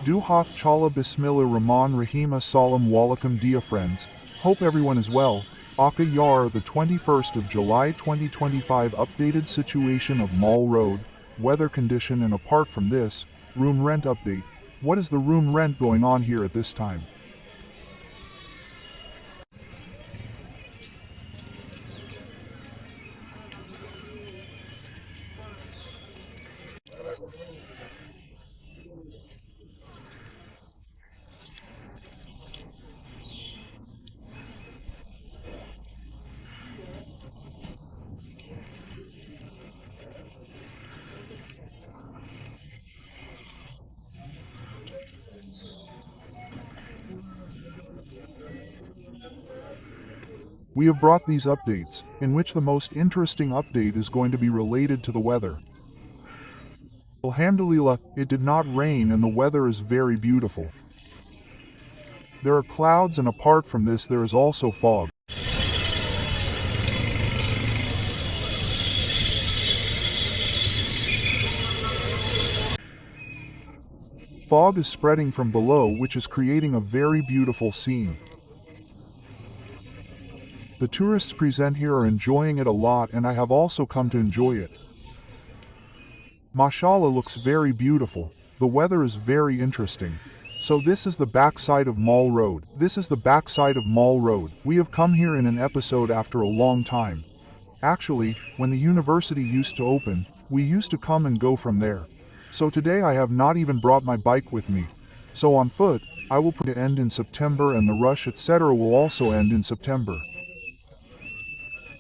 Duhath Chala Bismillah Rahman Rahim Assalamu alaikum dear friends, hope everyone is well. Aka Yar, the 21st of July 2025 updated situation of Mall Road, weather condition, and apart from this, room rent update. What is the room rent going on here at this time? We have brought these updates, in which the most interesting update is going to be related to the weather. Alhamdulillah, it did not rain and the weather is very beautiful. There are clouds, and apart from this there is also fog. Fog is spreading from below, which is creating a very beautiful scene. The tourists present here are enjoying it a lot, and I have also come to enjoy it. Mashallah, looks very beautiful. The weather is very interesting. So this is the backside of Mall Road. We have come here in an episode after a long time. Actually, when the university used to open, we used to come and go from there. So today I have not even brought my bike with me. So on foot, I will put it end in September, and the rush etc. will also end in September.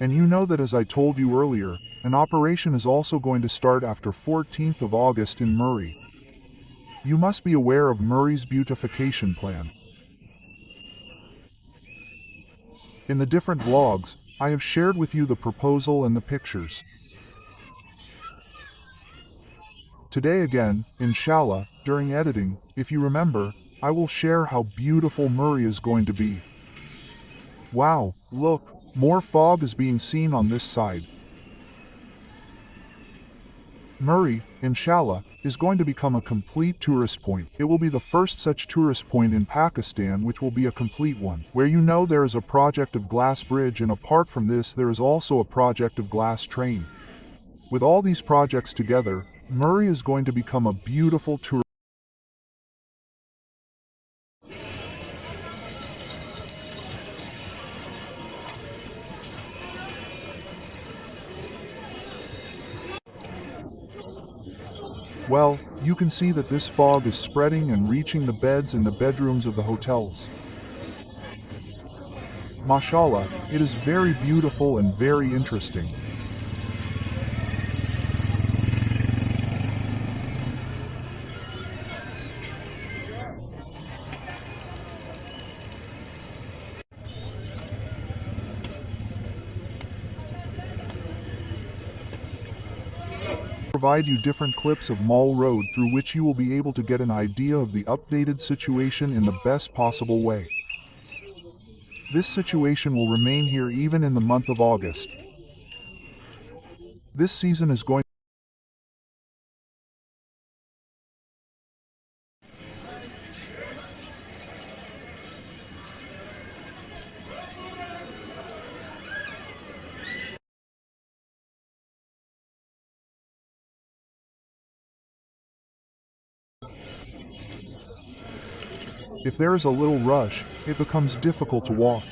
And you know that, as I told you earlier, an operation is also going to start after 14th of August in Murree. You must be aware of Murree's beautification plan. In the different vlogs, I have shared with you the proposal and the pictures. Today again, inshallah, during editing, if you remember, I will share how beautiful Murree is going to be. Wow, look, more fog is being seen on this side. Murree, inshallah, is going to become a complete tourist point. It will be the first such tourist point in Pakistan, which will be a complete one, where you know there is a project of glass bridge, and apart from this there is also a project of glass train. With all these projects together, Murree is going to become a beautiful tourist. Well, you can see that this fog is spreading and reaching the beds in the bedrooms of the hotels. Mashallah, it is very beautiful and very interesting. Provide you different clips of Mall Road through which you will be able to get an idea of the updated situation in the best possible way. This situation will remain here even in the month of August. This season is going. If there is a little rush, it becomes difficult to walk.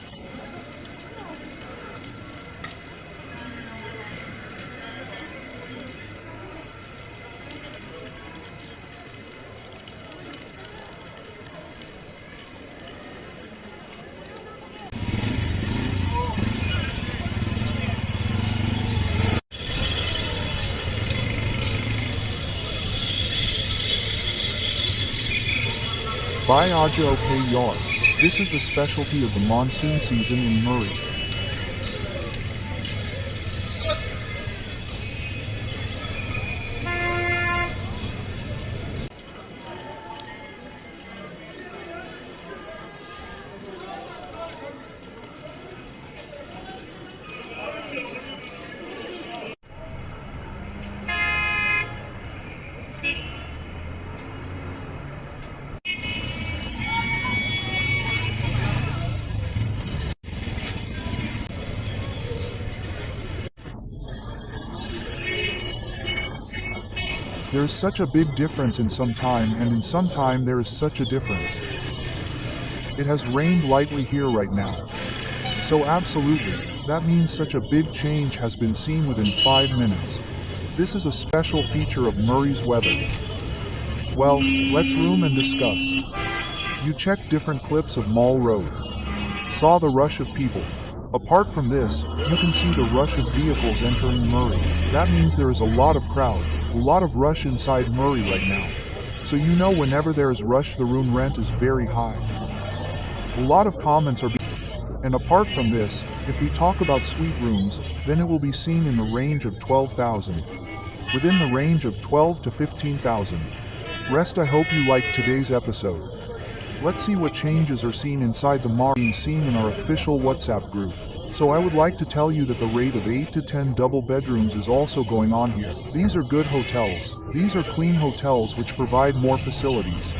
By Aja OK Yar. This is the specialty of the monsoon season in Murree. There is such a big difference in some time, and in some time there is such a difference. It has rained lightly here right now. So absolutely, that means such a big change has been seen within 5 minutes. This is a special feature of Murree's weather. Well, let's room and discuss. You checked different clips of Mall Road. Saw the rush of people. Apart from this, you can see the rush of vehicles entering Murree. That means there is a lot of crowd, a lot of rush inside Murree right now. So you know whenever there is rush, the room rent is very high. A lot of comments are and apart from this, if we talk about suite rooms, then it will be seen in the range of 12,000. Within the range of 12 to 15,000. Rest, I hope you liked today's episode. Let's see what changes are seen inside the Mall being seen in our official WhatsApp group. So I would like to tell you that the rate of 8 to 10 double bedrooms is also going on here. These are good hotels. These are clean hotels which provide more facilities.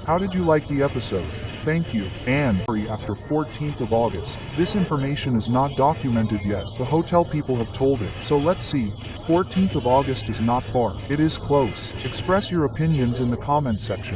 How did you like the episode? Thank you. And after 14th of August. This information is not documented yet. The hotel people have told it. So let's see. 14th of August is not far. It is close. Express your opinions in the comment section.